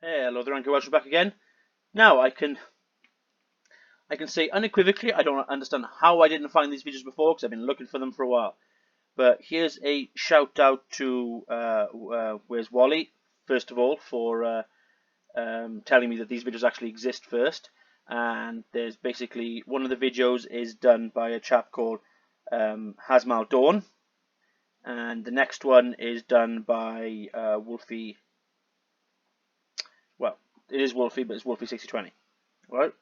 Hey, hello there, Uncle Welsh, back again. Now, I can say unequivocally, I don't understand how I didn't find these videos before, because I've been looking for them for a while. But here's a shout out to Where's Wally, first of all, for telling me that these videos actually exist first. And there's basically, one of the videos is done by a chap called Hasmal Dawn, and the next one is done by Wolfie. Well, it is Wolfie, but it's Wolfie 6020, right?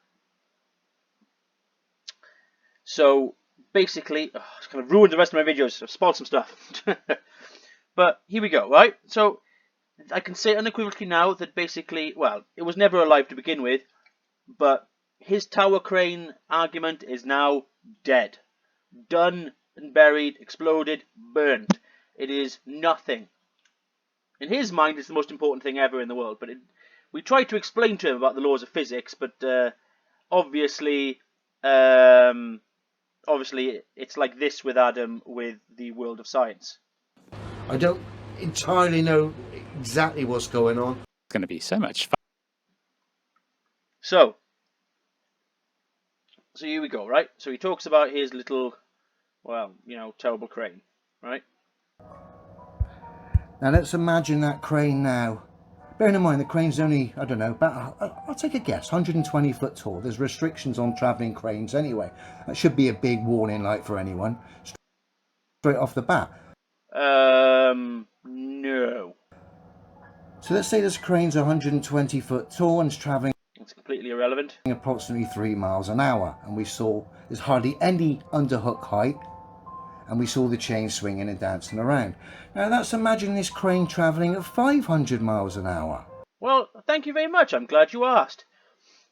So basically, it's kind of ruined the rest of my videos. I've spoiled some stuff. But here we go, right? So I can say unequivocally now that basically, well, it was never alive to begin with, but his tower crane argument is now dead. Done and buried, exploded, burned. It is nothing. In his mind, it's the most important thing ever in the world. But we tried to explain to him about the laws of physics, but obviously it's like this with Adam with the world of science. I don't entirely know exactly what's going on. It's going to be so much fun. So here we go, right? So he talks about his little, well, terrible crane, right? Now let's imagine that crane now. Bearing in mind the crane's only, I don't know, about, I'll take a guess, 120 foot tall. There's restrictions on travelling cranes anyway. That should be a big warning light for anyone. Straight off the bat. No. So let's say this crane's 120 foot tall and is travelling. It's completely irrelevant. Approximately 3 miles an hour. And we saw there's hardly any underhook height. And we saw the chain swinging and dancing around. Now let's imagine this crane travelling at 500 miles an hour. Well, thank you very much. I'm glad you asked.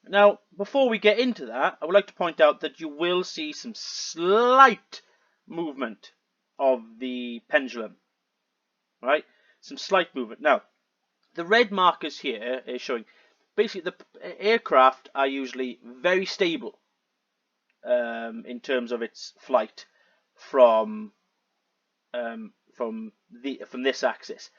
Now, before we get into that, I would like to point out that you will see some slight movement of the pendulum. Right? Some slight movement. Now, the red markers here is showing basically the aircraft are usually very stable in terms of its flight from this axis,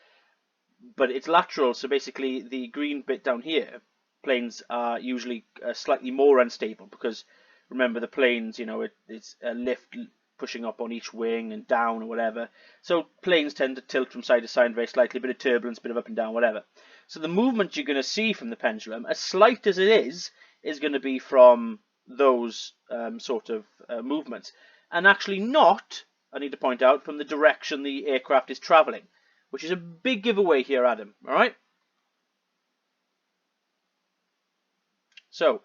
but it's lateral. So basically, the green bit down here, planes are usually slightly more unstable because remember the planes, it's a lift pushing up on each wing and down or whatever. So planes tend to tilt from side to side very slightly, a bit of turbulence, a bit of up and down, whatever. So the movement you're going to see from the pendulum, as slight as it is going to be from those sort of movements. And actually not, I need to point out, from the direction the aircraft is travelling, which is a big giveaway here, Adam. All right? So,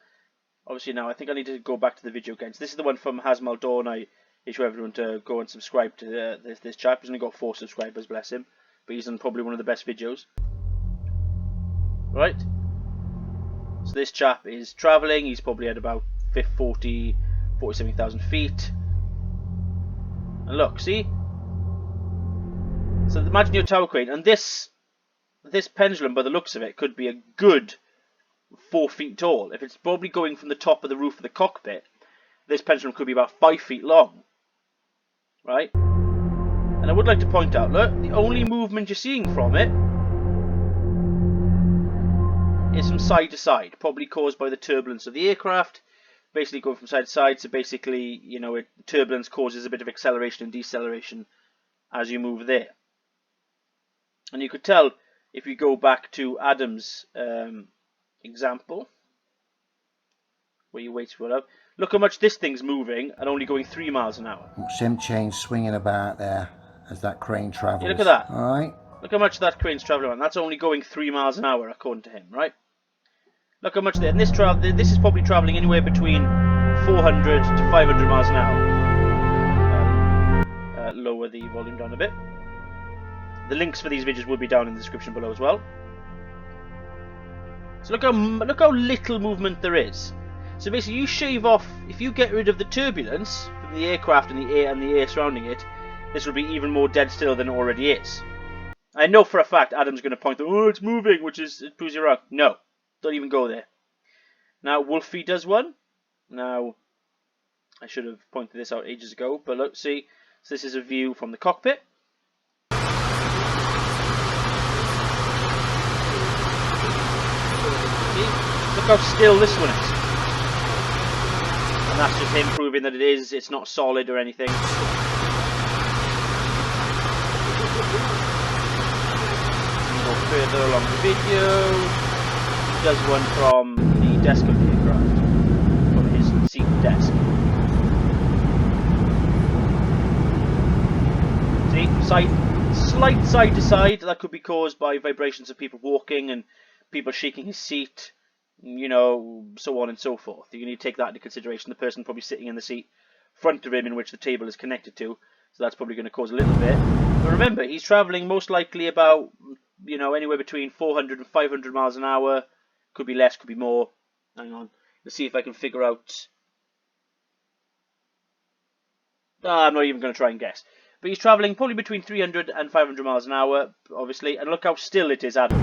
obviously now, I think I need to go back to the video again. So this is the one from Hasmal Dawn. I issue everyone to go and subscribe to this chap. He's only got 4 subscribers, bless him. But he's done probably one of the best videos. Right? So this chap is travelling. He's probably at about 47,000 feet. And look, see? So imagine your tower crane, and this pendulum, by the looks of it, could be a good 4 feet tall. If it's probably going from the top of the roof of the cockpit, this pendulum could be about 5 feet long. Right? And I would like to point out, look, the only movement you're seeing from it is from side to side, probably caused by the turbulence of the aircraft. Basically going from side to side, so basically, turbulence causes a bit of acceleration and deceleration as you move there. And you could tell if you go back to Adam's example, where you wait for it up, look how much this thing's moving and only going 3 miles an hour. Watch them chains swinging about there as that crane travels. Yeah, look at that. All right. Look how much that crane's traveling on. That's only going 3 miles an hour, according to him, right? Look how much there. And this is probably travelling anywhere between 400 to 500 miles an hour. Lower the volume down a bit. The links for these videos will be down in the description below as well. So look how little movement there is. So basically, you shave off, if you get rid of the turbulence from the aircraft and the air surrounding it, this will be even more dead still than it already is. I know for a fact Adam's going to point out, oh, it's moving, it proves you wrong. No. Don't even go there. Now, Wolfie does one. Now, I should have pointed this out ages ago, but look, see, so this is a view from the cockpit. how still this one is. And that's just him proving that it's not solid or anything. We go further along the video. He does one from the desk of the aircraft, from his seat desk. See, slight side to side. That could be caused by vibrations of people walking and people shaking his seat, you know, so on and so forth. You need to take that into consideration. The person probably sitting in the seat front of him in which the table is connected to, so that's probably going to cause a little bit. But remember, he's travelling most likely about, you know, anywhere between 400 and 500 miles an hour. Could be less, could be more. Hang on, let's see if I can figure out. I'm not even going to try and guess. But he's travelling probably between 300 and 500 miles an hour, obviously. And look how still it is, Adam.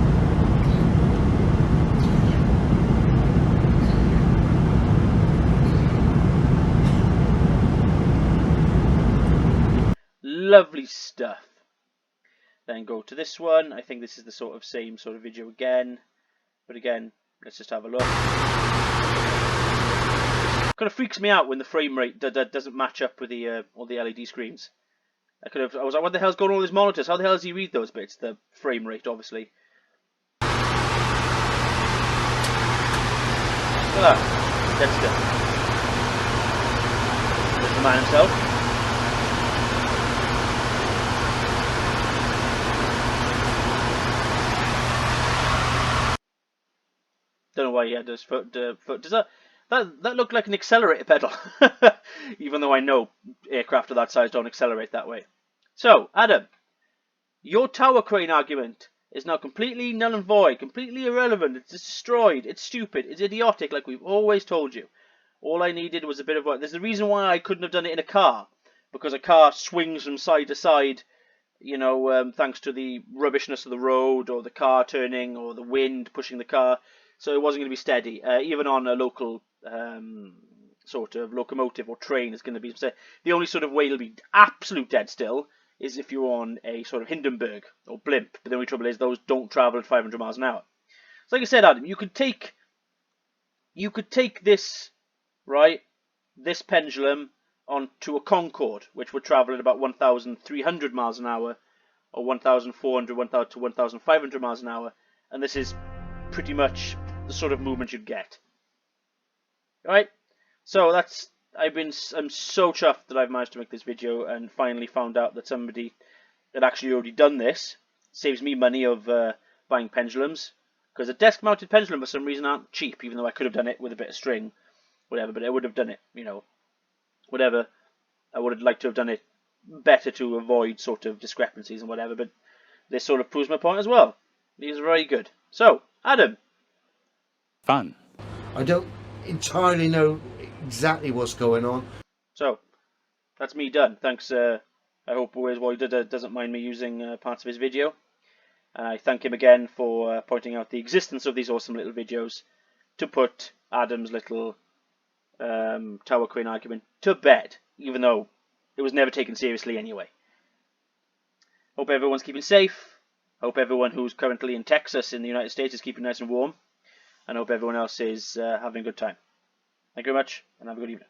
Lovely stuff. Then go to this one. I think this is the same sort of video again. But again, let's just have a look. Kind of freaks me out when the frame rate doesn't match up with the all the LED screens. I was like, what the hell's going on with his monitors? How the hell does he read those bits? The frame rate, obviously. Look at that. Dead still. There's the man himself. Don't know why he had his foot. Does that look like an accelerator pedal? Even though I know aircraft of that size don't accelerate that way. So, Adam, your tower crane argument is now completely null and void, completely irrelevant. It's destroyed. It's stupid. It's idiotic, like we've always told you. All I needed was a bit of work. There's a reason why I couldn't have done it in a car, because a car swings from side to side, you know, thanks to the rubbishness of the road, or the car turning, or the wind pushing the car. So it wasn't going to be steady. Even on a local sort of locomotive or train, it's going to be steady. The only sort of way it'll be absolute dead still is if you're on a sort of Hindenburg or blimp. But the only trouble is those don't travel at 500 miles an hour. So like I said, Adam, you could take this, right, this pendulum onto a Concorde, which would travel at about 1,300 miles an hour, or 1,400 to 1,500 miles an hour, and this is pretty much the sort of movement you'd get. Alright, so I'm so chuffed that I've managed to make this video and finally found out that somebody had actually already done this. Saves me money of buying pendulums, because a desk-mounted pendulum for some reason aren't cheap, even though I could have done it with a bit of string, whatever, but I would have done it, you know, whatever. I would have liked to have done it better to avoid sort of discrepancies and whatever, but this sort of proves my point as well. These are very good. So, Adam. Fun. I don't entirely know exactly what's going on. So, that's me done. Thanks. I hope Where's Wally doesn't mind me using parts of his video. I thank him again for pointing out the existence of these awesome little videos to put Adam's little tower crane argument to bed, even though it was never taken seriously anyway. Hope everyone's keeping safe. Hope everyone who's currently in Texas in the United States is keeping nice and warm. And hope everyone else is having a good time. Thank you very much, and have a good evening.